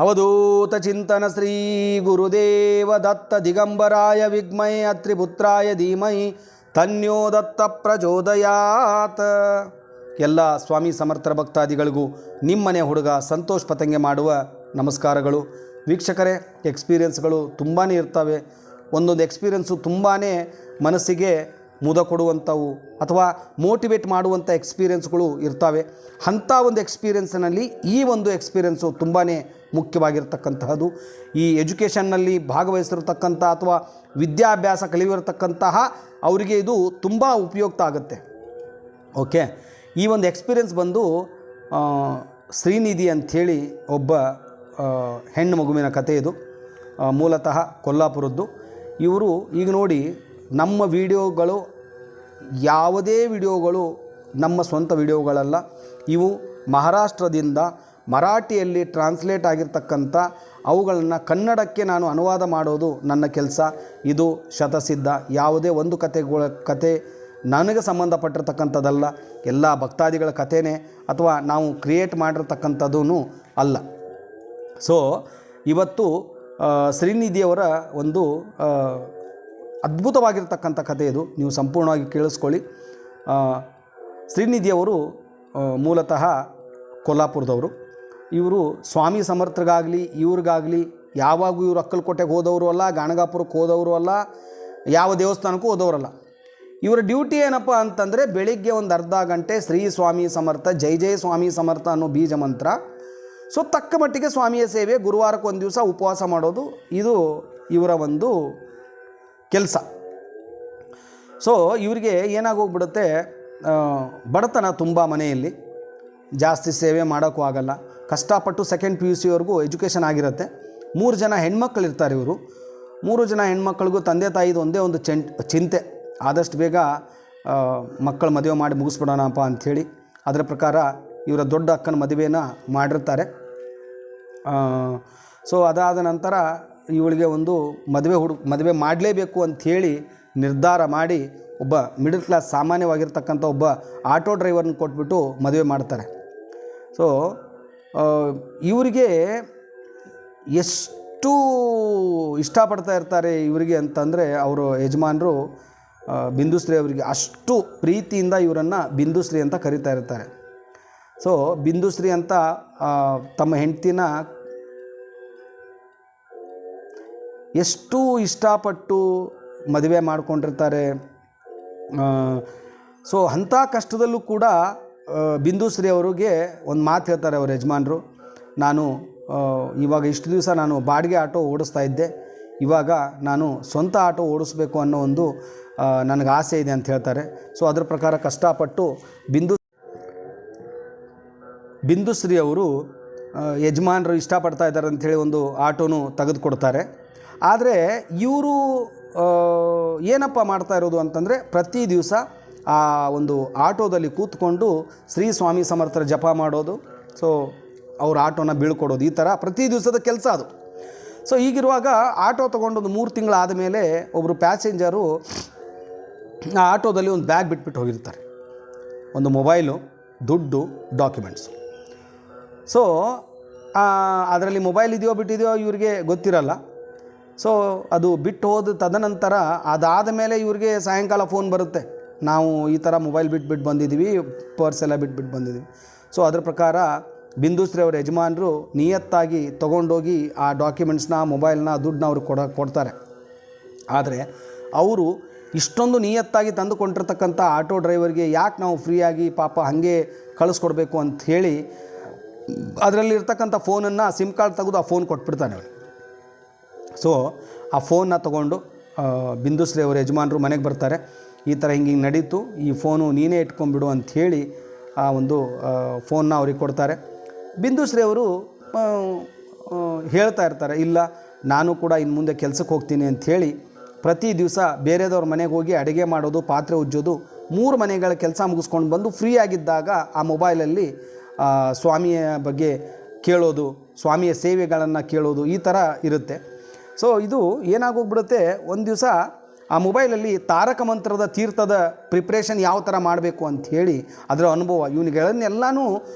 ಅವಧೂತ ಚಿಂತನ ಶ್ರೀ ಗುರುದೇವ ದತ್ತ ದಿಗಂಬರಾಯ ವಿದ್ಮಹೇ ಅತ್ರಿಪುತ್ರಾಯ ಧೀಮಹಿ ತನ್ಯೋ ದತ್ತ ಪ್ರಚೋದಯಾತ್. ಎಲ್ಲ ಸ್ವಾಮಿ ಸಮರ್ಥರ ಭಕ್ತಾದಿಗಳಿಗೂ ನಿಮ್ಮನೆ ಹುಡುಗ ಸಂತೋಷ್ ಪತಂಗೆ ಮಾಡುವ ನಮಸ್ಕಾರಗಳು. ವೀಕ್ಷಕರೇ, ಎಕ್ಸ್ಪೀರಿಯನ್ಸ್ಗಳು ತುಂಬಾ ಇರ್ತವೆ. ಒಂದೊಂದು ಎಕ್ಸ್ಪೀರಿಯನ್ಸು ತುಂಬಾ ಮನಸ್ಸಿಗೆ ಮುದ ಕೊಡುವಂಥವು ಅಥವಾ ಮೋಟಿವೇಟ್ ಮಾಡುವಂಥ ಎಕ್ಸ್ಪೀರಿಯನ್ಸ್ಗಳು ಇರ್ತವೆ. ಅಂಥ ಒಂದು ಎಕ್ಸ್ಪೀರಿಯನ್ಸ್ನಲ್ಲಿ ಈ ಒಂದು ಎಕ್ಸ್ಪೀರಿಯನ್ಸು ತುಂಬಾ ಮುಖ್ಯವಾಗಿರ್ತಕ್ಕಂತಹದ್ದು. ಈ ಎಜುಕೇಷನ್ನಲ್ಲಿ ಭಾಗವಹಿಸಿರ್ತಕ್ಕಂಥ ಅಥವಾ ವಿದ್ಯಾಭ್ಯಾಸ ಕಲಿಯಿರತಕ್ಕಂತಹ ಅವರಿಗೆ ಇದು ತುಂಬ ಉಪಯುಕ್ತ ಆಗುತ್ತೆ. ಓಕೆ, ಈ ಒಂದು ಎಕ್ಸ್ಪೀರಿಯನ್ಸ್ ಬಂದು ಶ್ರೀನಿಧಿ ಅಂಥೇಳಿ ಒಬ್ಬ ಹೆಣ್ಣು ಮಗುವಿನ ಕಥೆ. ಇದು ಮೂಲತಃ ಕೊಲ್ಲಾಪುರದ್ದು. ಇವರು ಈಗ ನೋಡಿ, ನಮ್ಮ ವಿಡಿಯೋಗಳು ಯಾವುದೇ ವಿಡಿಯೋಗಳು ನಮ್ಮ ಸ್ವಂತ ವಿಡಿಯೋಗಳಲ್ಲ. ಇವು ಮಹಾರಾಷ್ಟ್ರದಿಂದ ಮರಾಠಿಯಲ್ಲಿ ಟ್ರಾನ್ಸ್ಲೇಟ್ ಆಗಿರ್ತಕ್ಕಂಥ ಅವುಗಳನ್ನು ಕನ್ನಡಕ್ಕೆ ನಾನು ಅನುವಾದ ಮಾಡೋದು ನನ್ನ ಕೆಲಸ. ಇದು ಶತಸಿದ್ಧ. ಯಾವುದೇ ಒಂದು ಕತೆ ನನಗೆ ಸಂಬಂಧಪಟ್ಟಿರ್ತಕ್ಕಂಥದ್ದಲ್ಲ. ಎಲ್ಲ ಭಕ್ತಾದಿಗಳ ಕಥೆನೇ ಅಥವಾ ನಾವು ಕ್ರಿಯೇಟ್ ಮಾಡಿರ್ತಕ್ಕಂಥದ್ದೂ ಅಲ್ಲ. ಸೊ ಇವತ್ತು ಶ್ರೀನಿಧಿಯವರ ಒಂದು ಅದ್ಭುತವಾಗಿರ್ತಕ್ಕಂಥ ಕಥೆ ಇದು. ನೀವು ಸಂಪೂರ್ಣವಾಗಿ ಕೇಳಿಸ್ಕೊಳ್ಳಿ. ಶ್ರೀನಿಧಿಯವರು ಮೂಲತಃ ಕೊಲ್ಲಾಪುರದವರು. ಇವರು ಸ್ವಾಮಿ ಸಮರ್ಥರಿಗಾಗಲಿ ಇವ್ರಿಗಾಗಲಿ ಯಾವಾಗೂ ಇವರು ಅಕ್ಕಲಕೋಟೆಗೆ ಹೋದವರು ಅಲ್ಲ, ಗಾಣಗಾಪುರಕ್ಕೆ ಹೋದವರು ಅಲ್ಲ, ಯಾವ ದೇವಸ್ಥಾನಕ್ಕೂ ಹೋದವರಲ್ಲ. ಇವರ ಡ್ಯೂಟಿ ಏನಪ್ಪ ಅಂತಂದರೆ ಬೆಳಿಗ್ಗೆ ಒಂದು ಅರ್ಧ ಗಂಟೆ ಶ್ರೀ ಸ್ವಾಮಿ ಸಮರ್ಥ, ಜೈ ಜೈ ಸ್ವಾಮಿ ಸಮರ್ಥ ಅನ್ನೋ ಬೀಜ ಮಂತ್ರ. ಸೊ ತಕ್ಕ ಮಟ್ಟಿಗೆ ಸ್ವಾಮಿಯ ಸೇವೆ, ಗುರುವಾರಕ್ಕೆ ಒಂದು ದಿವಸ ಉಪವಾಸ ಮಾಡೋದು, ಇದು ಇವರ ಒಂದು ಕೆಲಸ. ಸೊ ಇವರಿಗೆ ಏನಾಗೋಗ್ಬಿಡುತ್ತೆ, ಬಡತನ ತುಂಬ ಮನೆಯಲ್ಲಿ, ಜಾಸ್ತಿ ಸೇವೆ ಮಾಡೋಕ್ಕೂ ಆಗಲ್ಲ. ಕಷ್ಟಪಟ್ಟು ಸೆಕೆಂಡ್ PUC ವರೆಗೂ ಎಜುಕೇಷನ್ ಆಗಿರುತ್ತೆ. 3 ಜನ ಹೆಣ್ಮಕ್ಳು ಇರ್ತಾರೆ. ಇವರು 3 ಜನ ಹೆಣ್ಮಕ್ಳಿಗೂ ತಂದೆ ತಾಯಿದು ಒಂದೇ ಒಂದು ಚಿಂತೆ, ಆದಷ್ಟು ಬೇಗ ಮಕ್ಕಳ ಮದುವೆ ಮಾಡಿ ಮುಗಿಸ್ಬಿಡೋಣಪ್ಪ ಅಂಥೇಳಿ. ಅದರ ಪ್ರಕಾರ ಇವರ ದೊಡ್ಡ ಅಕ್ಕನ ಮದುವೆನ ಮಾಡಿರ್ತಾರೆ. ಸೊ ಅದಾದ ನಂತರ ಇವಳಿಗೆ ಒಂದು ಮದುವೆ ಮಾಡಲೇಬೇಕು ಅಂಥೇಳಿ ನಿರ್ಧಾರ ಮಾಡಿ ಒಬ್ಬ ಮಿಡಲ್ ಕ್ಲಾಸ್ ಸಾಮಾನ್ಯವಾಗಿರ್ತಕ್ಕಂಥ ಒಬ್ಬ ಆಟೋ ಡ್ರೈವರ್ನ ಕೊಟ್ಬಿಟ್ಟು ಮದುವೆ ಮಾಡ್ತಾರೆ. ಸೊ ಇವರಿಗೆ ಎಷ್ಟು ಇಷ್ಟಪಡ್ತಾ ಇರ್ತಾರೆ ಇವರಿಗೆ ಅಂತಂದರೆ, ಅವರು ಯಜಮಾನರು ಬಿಂದುಶ್ರೀ ಅವರಿಗೆ ಅಷ್ಟು ಪ್ರೀತಿಯಿಂದ ಇವರನ್ನು ಬಿಂದುಶ್ರೀ ಅಂತ ಕರೀತಾ ಇರ್ತಾರೆ. ಸೊ ಬಿಂದುಶ್ರೀ ಅಂತ ತಮ್ಮ ಹೆಂಡತಿನ ಎಷ್ಟು ಇಷ್ಟಪಟ್ಟು ಮದುವೆ ಮಾಡಿಕೊಂಡಿರ್ತಾರೆ. ಸೊ ಅಂಥ ಕಷ್ಟದಲ್ಲೂ ಕೂಡ ಬಿಂದುಶ್ರೀ ಅವರಿಗೆ ಒಂದು ಮಾತು ಹೇಳ್ತಾರೆ ಅವ್ರ ಯಜಮಾನರು. ನಾನು ಇವಾಗ ಇಷ್ಟು ದಿವಸ ನಾನು ಬಾಡಿಗೆ ಆಟೋ ಓಡಿಸ್ತಾ ಇದ್ದೆ, ಇವಾಗ ನಾನು ಸ್ವಂತ ಆಟೋ ಓಡಿಸ್ಬೇಕು ಅನ್ನೋ ಒಂದು ನನಗೆ ಆಸೆ ಇದೆ ಅಂತ ಹೇಳ್ತಾರೆ. ಸೊ ಅದರ ಪ್ರಕಾರ ಕಷ್ಟಪಟ್ಟು ಬಿಂದುಶ್ರೀ ಅವರು ಯಜಮಾನರು ಇಷ್ಟಪಡ್ತಾ ಇದ್ದಾರೆ ಅಂಥೇಳಿ ಒಂದು ಆಟೋನು ತೆಗೆದುಕೊಡ್ತಾರೆ. ಆದರೆ ಇವರು ಏನಪ್ಪ ಮಾಡ್ತಾ ಇರೋದು ಅಂತಂದರೆ, ಪ್ರತಿ ದಿವಸ ಆ ಒಂದು ಆಟೋದಲ್ಲಿ ಕೂತ್ಕೊಂಡು ಶ್ರೀ ಸ್ವಾಮಿ ಸಮರ್ಥರ ಜಪ ಮಾಡೋದು, ಸೊ ಅವ್ರ ಆಟೋನ ಬೀಳ್ಕೊಡೋದು, ಈ ಥರ ಪ್ರತಿ ದಿವಸದ ಕೆಲಸ ಅದು. ಸೊ ಹೀಗಿರುವಾಗ ಆಟೋ ತೊಗೊಂಡೊಂದು 3 ತಿಂಗಳಾದ ಮೇಲೆ ಒಬ್ಬರು ಪ್ಯಾಸೆಂಜರು ಆ ಆಟೋದಲ್ಲಿ ಒಂದು ಬ್ಯಾಗ್ ಬಿಟ್ಬಿಟ್ಟು ಹೋಗಿರ್ತಾರೆ. ಒಂದು ಮೊಬೈಲು, ದುಡ್ಡು, ಡಾಕ್ಯುಮೆಂಟ್ಸು. ಸೊ ಅದರಲ್ಲಿ ಮೊಬೈಲ್ ಇದೆಯೋ ಬಿಟ್ಟಿದೆಯೋ ಇವ್ರಿಗೆ ಗೊತ್ತಿರಲ್ಲ. ಸೊ ಅದು ಬಿಟ್ಟು ಹೋದ ತದನಂತರ ಅದಾದ ಮೇಲೆ ಇವ್ರಿಗೆ ಸಾಯಂಕಾಲ ಫೋನ್ ಬರುತ್ತೆ, ನಾವು ಈ ಥರ ಮೊಬೈಲ್ ಬಿಟ್ಬಿಟ್ಟು ಬಂದಿದ್ದೀವಿ, ಪರ್ಸ್ ಎಲ್ಲ ಬಿಟ್ಬಿಟ್ಟು ಬಂದಿದ್ದೀವಿ. ಸೊ ಅದರ ಪ್ರಕಾರ ಬಿಂದುಶ್ರೀ ಅವರ ಯಜಮಾನರು ನಿಯತ್ತಾಗಿ ತೊಗೊಂಡೋಗಿ ಆ ಡಾಕ್ಯುಮೆಂಟ್ಸ್ನ, ಮೊಬೈಲ್ನ, ದುಡ್ಡನ್ನ ಅವ್ರಿಗೆ ಕೊಡ್ತಾರೆ. ಆದರೆ ಅವರು ಇಷ್ಟೊಂದು ನಿಯತ್ತಾಗಿ ತಂದುಕೊಂಡಿರ್ತಕ್ಕಂಥ ಆಟೋ ಡ್ರೈವರ್ಗೆ ಯಾಕೆ ನಾವು ಫ್ರೀಯಾಗಿ ಪಾಪ ಹಾಗೆ ಕಳಿಸ್ಕೊಡ್ಬೇಕು ಅಂಥೇಳಿ ಅದರಲ್ಲಿರ್ತಕ್ಕಂಥ ಫೋನನ್ನು ಸಿಮ್ ಕಾರ್ಡ್ ತೆಗೆದು ಆ ಫೋನ್ ಕೊಟ್ಬಿಡ್ತಾನೆ ಅವರು. ಸೊ ಆ ಫೋನ್ನ ತೊಗೊಂಡು ಬಿಂದುಶ್ರೀ ಅವರ ಯಜಮಾನರು ಮನೆಗೆ ಬರ್ತಾರೆ. ಈ ಥರ ಹಿಂಗೆ ನಡೀತು, ಈ ಫೋನು ನೀನೇ ಇಟ್ಕೊಂಡ್ಬಿಡು ಅಂಥೇಳಿ ಆ ಒಂದು ಫೋನ್ನ ಅವ್ರಿಗೆ ಕೊಡ್ತಾರೆ. ಬಿಂದುಶ್ರೀ ಅವರು ಹೇಳ್ತಾ ಇರ್ತಾರೆ, ಇಲ್ಲ ನಾನು ಕೂಡ ಇನ್ನು ಮುಂದೆ ಕೆಲಸಕ್ಕೆ ಹೋಗ್ತೀನಿ ಅಂಥೇಳಿ ಪ್ರತಿ ದಿವಸ ಬೇರೆದವ್ರ ಮನೆಗೆ ಹೋಗಿ ಅಡುಗೆ ಮಾಡೋದು, ಪಾತ್ರೆ ಉಜ್ಜೋದು, 3 ಮನೆಗಳ ಕೆಲಸ ಮುಗಿಸ್ಕೊಂಡು ಬಂದು ಫ್ರೀ ಆಗಿದ್ದಾಗ ಆ ಮೊಬೈಲಲ್ಲಿ ಸ್ವಾಮಿಯ ಬಗ್ಗೆ ಕೇಳೋದು, ಸ್ವಾಮಿಯ ಸೇವೆಗಳನ್ನು ಕೇಳೋದು, ಈ ಥರ ಇರುತ್ತೆ. ಸೊ ಇದು ಏನಾಗೋಗ್ಬಿಡುತ್ತೆ, ಒಂದು ದಿವಸ ಆ ಮೊಬೈಲಲ್ಲಿ ತಾರಕ ಮಂತ್ರದ ತೀರ್ಥದ ಪ್ರಿಪ್ರೇಷನ್ ಯಾವ ಥರ ಮಾಡಬೇಕು ಅಂಥೇಳಿ ಅದರ ಅನುಭವ ಇವನಿಗಳನ್ನೆಲ್ಲನೂ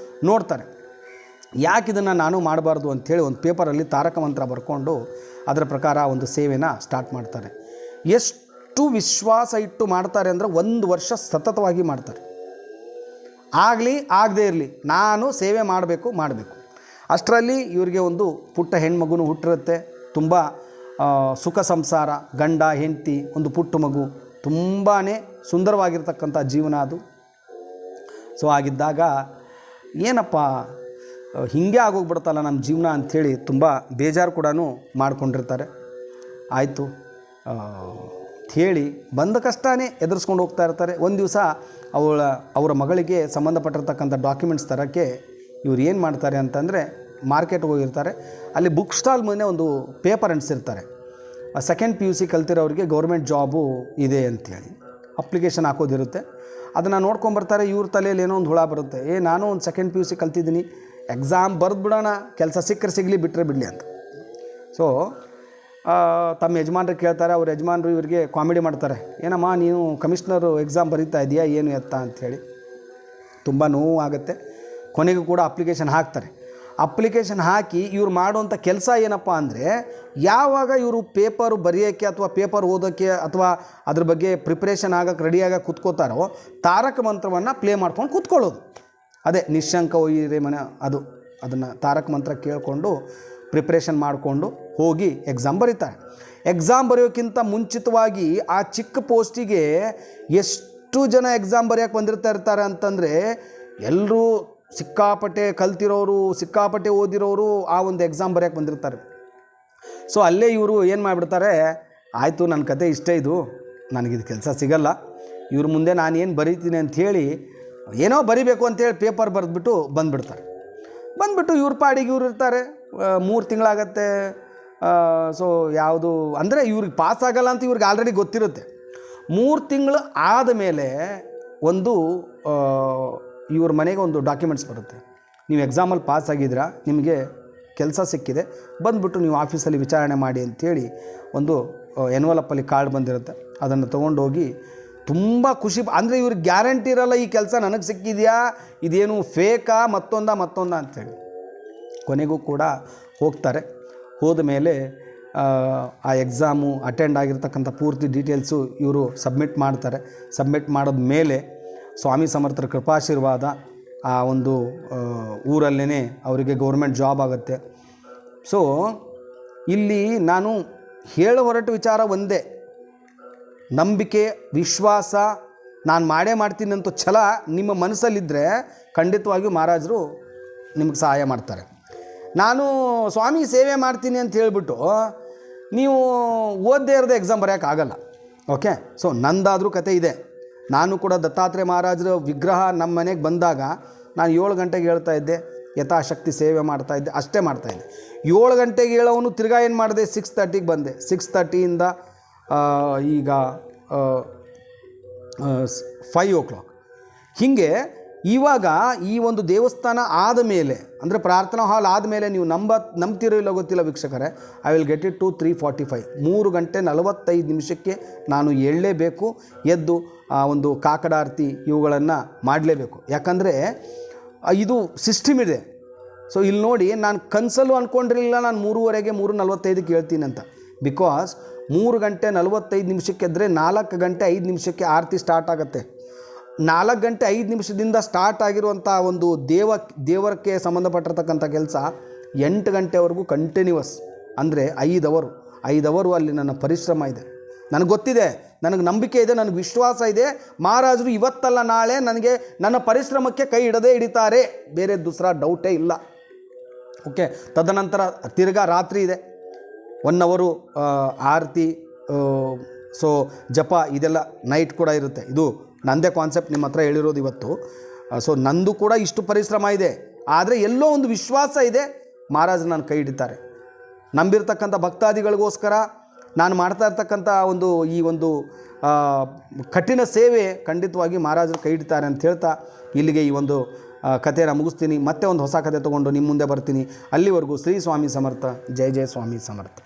ನೋಡ್ತಾರೆ. ಯಾಕೆ ಇದನ್ನು ನಾನು ಮಾಡಬಾರ್ದು ಅಂಥೇಳಿ ಒಂದು ಪೇಪರಲ್ಲಿ ತಾರಕ ಮಂತ್ರ ಬರ್ಕೊಂಡು ಅದರ ಪ್ರಕಾರ ಒಂದು ಸೇವೆನ ಸ್ಟಾರ್ಟ್ ಮಾಡ್ತಾರೆ. ಎಷ್ಟು ವಿಶ್ವಾಸ ಇಟ್ಟು ಮಾಡ್ತಾರೆ ಅಂದರೆ 1 ವರ್ಷ ಸತತವಾಗಿ ಮಾಡ್ತಾರೆ. ಆಗಲಿ ಆಗದೇ ಇರಲಿ ನಾನು ಸೇವೆ ಮಾಡಬೇಕು. ಅಷ್ಟರಲ್ಲಿ ಇವರಿಗೆ ಒಂದು ಪುಟ್ಟ ಹೆಣ್ಮಗುನು ಹುಟ್ಟಿರುತ್ತೆ. ತುಂಬ ಸುಖ ಸಂಸಾರ, ಗಂಡ ಹೆಂಡತಿ, ಒಂದು ಪುಟ್ಟ ಮಗು, ತುಂಬಾ ಸುಂದರವಾಗಿರ್ತಕ್ಕಂಥ ಜೀವನ ಅದು. ಸೊ ಆಗಿದ್ದಾಗ ಏನಪ್ಪ ಹೀಗೆ ಆಗೋಗ್ಬಿಡ್ತಲ್ಲ ನಮ್ಮ ಜೀವನ ಅಂಥೇಳಿ ತುಂಬ ಬೇಜಾರು ಕೂಡ ಮಾಡ್ಕೊಂಡಿರ್ತಾರೆ. ಆಯಿತು ಹೇಳಿ ಬಂದ ಕಷ್ಟನೇ ಎದುರಿಸ್ಕೊಂಡು ಹೋಗ್ತಾ ಇರ್ತಾರೆ. ಒಂದು ದಿವಸ ಅವರ ಮಗಳಿಗೆ ಸಂಬಂಧಪಟ್ಟಿರ್ತಕ್ಕಂಥ ಡಾಕ್ಯುಮೆಂಟ್ಸ್ ತರೋಕ್ಕೆ ಇವ್ರು ಏನು ಮಾಡ್ತಾರೆ ಅಂತಂದರೆ ಮಾರ್ಕೆಟ್ಗೆ ಹೋಗಿರ್ತಾರೆ. ಅಲ್ಲಿ ಬುಕ್ ಸ್ಟಾಲ್ ಮುಂದೆ ಒಂದು ಪೇಪರ್ ಅಂಟಿಸಿರ್ತಾರೆ, ಸೆಕೆಂಡ್ PUC ಕಲ್ತಿರೋರಿಗೆ ಗೌರ್ಮೆಂಟ್ ಜಾಬು ಇದೆ ಅಂಥೇಳಿ ಅಪ್ಲಿಕೇಶನ್ ಹಾಕೋದಿರುತ್ತೆ. ಅದನ್ನು ನೋಡ್ಕೊಂಬರ್ತಾರೆ. ಇವ್ರ ತಲೆಯಲ್ಲಿ ಏನೋ ಒಂದು ಹುಳ ಬರುತ್ತೆ, ನಾನು ಒಂದು ಸೆಕೆಂಡ್ PUC ಕಲ್ತಿದ್ದೀನಿ, ಎಕ್ಸಾಮ್ ಬರೆದು ಬಿಡೋಣ, ಕೆಲಸ ಸಿಕ್ಕರೆ ಸಿಗಲಿ ಬಿಟ್ಟರೆ ಬಿಡಲಿ ಅಂತ. ಸೊ ತಮ್ಮ ಯಜಮಾನ್ರು ಕೇಳ್ತಾರೆ. ಅವ್ರ ಯಜಮಾನ್ರು ಇವರಿಗೆ ಕಾಮಿಡಿ ಮಾಡ್ತಾರೆ, ಏನಮ್ಮ ನೀನು ಕಮಿಷ್ನರು ಎಕ್ಸಾಮ್ ಬರೀತಾ ಇದೆಯಾ ಏನು ಎತ್ತ ಅಂಥೇಳಿ. ತುಂಬ ನೋವು ಆಗುತ್ತೆ. ಕೊನೆಗೂ ಕೂಡ ಅಪ್ಲಿಕೇಶನ್ ಹಾಕ್ತಾರೆ. ಅಪ್ಲಿಕೇಶನ್ ಹಾಕಿ ಇವ್ರು ಮಾಡುವಂಥ ಕೆಲಸ ಏನಪ್ಪ ಅಂದರೆ, ಯಾವಾಗ ಇವರು ಪೇಪರು ಬರೆಯೋಕ್ಕೆ ಅಥವಾ ಪೇಪರ್ ಓದೋಕ್ಕೆ ಅಥವಾ ಅದ್ರ ಬಗ್ಗೆ ಪ್ರಿಪ್ರೇಷನ್ ಆಗೋಕ್ಕೆ ರೆಡಿಯಾಗಿ ಕೂತ್ಕೋತಾರೋ ತಾರಕ ಮಂತ್ರವನ್ನು ಪ್ಲೇ ಮಾಡ್ಕೊಂಡು ಕೂತ್ಕೊಳ್ಳೋದು. ಅದೇ ನಿಶಂಕ ಒಯ್ಯಿರೆ ಮನೆ ಅದನ್ನು ತಾರಕ ಮಂತ್ರ ಕೇಳಿಕೊಂಡು ಪ್ರಿಪ್ರೇಷನ್ ಮಾಡಿಕೊಂಡು ಹೋಗಿ ಎಕ್ಸಾಮ್ ಬರೀತಾರೆ. ಎಕ್ಸಾಮ್ ಬರೆಯೋಕ್ಕಿಂತ ಮುಂಚಿತವಾಗಿ ಆ ಚಿಕ್ಕ ಪೋಸ್ಟಿಗೆ ಎಷ್ಟು ಜನ ಎಕ್ಸಾಮ್ ಬರೆಯೋಕ್ಕೆ ಬಂದಿರ್ತಾರೆ ಅಂತಂದರೆ, ಎಲ್ಲರೂ ಸಿಕ್ಕಾಪಟ್ಟೆ ಕಲ್ತಿರೋರು, ಸಿಕ್ಕಾಪಟ್ಟೆ ಓದಿರೋರು ಆ ಒಂದು ಎಕ್ಸಾಮ್ ಬರೆಯೋಕ್ಕೆ ಬಂದಿರ್ತಾರೆ. ಸೊ ಅಲ್ಲೇ ಇವರು ಏನು ಮಾಡಿಬಿಡ್ತಾರೆ, ಆಯಿತು ನನ್ನ ಕತೆ ಇಷ್ಟೇ, ಇದು ನನಗಿದು ಕೆಲಸ ಸಿಗಲ್ಲ, ಇವ್ರ ಮುಂದೆ ನಾನೇನು ಬರೀತೀನಿ ಅಂಥೇಳಿ ಏನೋ ಬರಿಬೇಕು ಅಂಥೇಳಿ ಪೇಪರ್ ಬರೆದ್ಬಿಟ್ಟು ಬಂದುಬಿಟ್ಟು ಇವ್ರ ಪಾಡಿಗೆ ಇವ್ರು ಇರ್ತಾರೆ. 3 ತಿಂಗಳಾಗತ್ತೆ. ಸೊ ಯಾವುದು ಅಂದರೆ ಇವ್ರಿಗೆ ಪಾಸ್ ಆಗಲ್ಲ ಅಂತ ಇವ್ರಿಗೆ ಆಲ್ರೆಡಿ ಗೊತ್ತಿರುತ್ತೆ. 3 ತಿಂಗಳು ಆದಮೇಲೆ ಒಂದು ಇವ್ರ ಮನೆಗೆ ಒಂದು ಡಾಕ್ಯುಮೆಂಟ್ಸ್ ಬರುತ್ತೆ, ನೀವು ಎಕ್ಸಾಮಲ್ಲಿ ಪಾಸ್ ಆಗಿದ್ದೀರಾ, ನಿಮಗೆ ಕೆಲಸ ಸಿಕ್ಕಿದೆ, ಬಂದುಬಿಟ್ಟು ನೀವು ಆಫೀಸಲ್ಲಿ ವಿಚಾರಣೆ ಮಾಡಿ ಅಂಥೇಳಿ ಒಂದು ಎನ್ವಲಪ್ಪಲ್ಲಿ ಕಾರ್ಡ್ ಬಂದಿರುತ್ತೆ. ಅದನ್ನು ತೊಗೊಂಡೋಗಿ ತುಂಬ ಖುಷಿ, ಅಂದರೆ ಇವ್ರಿಗೆ ಗ್ಯಾರಂಟಿ ಇರಲ್ಲ ಈ ಕೆಲಸ ನನಗೆ ಸಿಕ್ಕಿದೆಯಾ, ಇದೇನು ಫೇಕಾ ಮತ್ತೊಂದ ಅಂಥೇಳಿ. ಕೊನೆಗೂ ಕೂಡ ಹೋಗ್ತಾರೆ. ಹೋದ ಮೇಲೆ ಆ ಎಕ್ಸಾಮು ಅಟೆಂಡ್ ಆಗಿರ್ತಕ್ಕಂಥ ಪೂರ್ತಿ ಡೀಟೇಲ್ಸು ಇವರು ಸಬ್ಮಿಟ್ ಮಾಡ್ತಾರೆ. ಸಬ್ಮಿಟ್ ಮಾಡಿದ ಮೇಲೆ ಸ್ವಾಮಿ ಸಮರ್ಥರ ಕೃಪಾಶೀರ್ವಾದ ಆ ಒಂದು ಊರಲ್ಲೇ ಅವರಿಗೆ ಗೌರ್ಮೆಂಟ್ ಜಾಬ್ ಆಗುತ್ತೆ. ಸೊ ಇಲ್ಲಿ ನಾನು ಹೇಳೋ ಹೊರಟ ವಿಚಾರ ಒಂದೇ, ನಂಬಿಕೆ, ವಿಶ್ವಾಸ, ನಾನು ಮಾಡೇ ಮಾಡ್ತೀನಿ ಅಂತ ಛಲ ನಿಮ್ಮ ಮನಸ್ಸಲ್ಲಿದ್ದರೆ ಖಂಡಿತವಾಗಿಯೂ ಮಹಾರಾಜರು ನಿಮಗೆ ಸಹಾಯ ಮಾಡ್ತಾರೆ. ನಾನು ಸ್ವಾಮಿ ಸೇವೆ ಮಾಡ್ತೀನಿ ಅಂತ ಹೇಳಿಬಿಟ್ಟು ನೀವು ಓದದೇ ಇರೋದೇ ಎಕ್ಸಾಮ್ ಬರೆಯೋಕ್ಕಾಗಲ್ಲ. ಓಕೆ, ಸೊ ನಂದಾದರೂ ಕತೆ ಇದೆ. ನಾನು ಕೂಡ ದತ್ತಾತ್ರೇಯ ಮಹಾರಾಜರ ವಿಗ್ರಹ ನಮ್ಮ ಮನೆಗೆ ಬಂದಾಗ ನಾನು 7 ಗಂಟೆಗೆ ಹೇಳ್ತಾ ಇದ್ದೆ, ಯಥಾಶಕ್ತಿ ಸೇವೆ ಮಾಡ್ತಾಯಿದ್ದೆ, ಅಷ್ಟೇ ಮಾಡ್ತಾಯಿದ್ದೆ. 7 ಗಂಟೆಗೆ ಹೇಳೋನು ತಿರ್ಗಾ ಏನು ಮಾಡಿದೆ, 6:30ಗೆ ಬಂದೆ. 6:30ಇಂದ ಈಗ 5 o'clock. ಹೀಗೆ ಇವಾಗ ಈ ಒಂದು ದೇವಸ್ಥಾನ ಆದ ಮೇಲೆ, ಅಂದರೆ ಪ್ರಾರ್ಥನಾ ಹಾಲ್ ಆದಮೇಲೆ ನೀವು ನಂಬ್ತಿರೋ ಇಲ್ಲ ಗೊತ್ತಿಲ್ಲ ವೀಕ್ಷಕರೇ, I will get it to 3:45. 3 ಗಂಟೆ 45 ನಿಮಿಷಕ್ಕೆ ನಾನು ಎಳ್ಳಲೇಬೇಕು, ಎದ್ದು ಆ ಒಂದು ಕಾಕಡಾರತಿ ಇವುಗಳನ್ನು ಮಾಡಲೇಬೇಕು. ಯಾಕಂದರೆ ಇದು ಸಿಸ್ಟಮ್ ಇದೆ. ಸೊ ಇಲ್ಲಿ ನೋಡಿ, ನಾನು ಕನಸಲ್ಲೂ ಅಂದ್ಕೊಂಡಿರಲಿಲ್ಲ ನಾನು 3:15 3:45ಕ್ಕೆ ಹೇಳ್ತೀನಿ ಅಂತ. ಬಿಕಾಸ್ 3 ಗಂಟೆ 45 ನಿಮಿಷಕ್ಕೆ ಎದ್ದರೆ 4 ಗಂಟೆ 5 ನಿಮಿಷಕ್ಕೆ ಆರತಿ ಸ್ಟಾರ್ಟ್ ಆಗುತ್ತೆ. 4 ಗಂಟೆ 5 ನಿಮಿಷದಿಂದ ಸ್ಟಾರ್ಟ್ ಆಗಿರುವಂಥ ಒಂದು ದೇವರಕ್ಕೆ ಸಂಬಂಧಪಟ್ಟಿರ್ತಕ್ಕಂಥ ಕೆಲಸ 8 ಗಂಟೆವರೆಗೂ ಕಂಟಿನ್ಯೂವಸ್, ಅಂದರೆ 5 ಅವರು ಅಲ್ಲಿ ನನ್ನ ಪರಿಶ್ರಮ ಇದೆ. ನನಗೆ ಗೊತ್ತಿದೆ, ನನಗೆ ನಂಬಿಕೆ ಇದೆ, ನನಗೆ ವಿಶ್ವಾಸ ಇದೆ, ಮಹಾರಾಜರು ಇವತ್ತಲ್ಲ ನಾಳೆ ನನಗೆ ನನ್ನ ಪರಿಶ್ರಮಕ್ಕೆ ಕೈ ಹಿಡಿತಾರೆ, ಬೇರೆ ದೂಸರಾ ಡೌಟೇ ಇಲ್ಲ. ಓಕೆ, ತದನಂತರ ತಿರ್ಗಾ ರಾತ್ರಿ ಇದೆ, 1 hour ಆರತಿ, ಸೊ ಜಪ ಇದೆಲ್ಲ ನೈಟ್ ಕೂಡ ಇರುತ್ತೆ. ಇದು ನಂದೇ ಕಾನ್ಸೆಪ್ಟ್ ನಿಮ್ಮ ಹತ್ರ ಹೇಳಿರೋದು ಇವತ್ತು. ಸೊ ನಂದು ಕೂಡ ಇಷ್ಟು ಪರಿಶ್ರಮ ಇದೆ, ಆದರೆ ಎಲ್ಲೋ ಒಂದು ವಿಶ್ವಾಸ ಇದೆ, ಮಹಾರಾಜರು ನಾನು ಕೈ ಹಿಡಿತಾರೆ. ನಂಬಿರ್ತಕ್ಕಂಥ ಭಕ್ತಾದಿಗಳಿಗೋಸ್ಕರ ನಾನು ಮಾಡ್ತಾ ಇರ್ತಕ್ಕಂಥ ಈ ಒಂದು ಕಠಿಣ ಸೇವೆ ಖಂಡಿತವಾಗಿ ಮಹಾರಾಜರು ಕೈ ಹಿಡಿತಾರೆ ಅಂತ ಹೇಳ್ತಾ ಇಲ್ಲಿಗೆ ಈ ಒಂದು ಕಥೆಯನ್ನು ಮುಗಿಸ್ತೀನಿ. ಮತ್ತೆ ಒಂದು ಹೊಸ ಕಥೆ ತೊಗೊಂಡು ನಿಮ್ಮ ಮುಂದೆ ಬರ್ತೀನಿ. ಅಲ್ಲಿವರೆಗೂ ಶ್ರೀ ಸ್ವಾಮಿ ಸಮರ್ಥ. ಜೈ ಜೈ ಸ್ವಾಮಿ ಸಮರ್ಥ.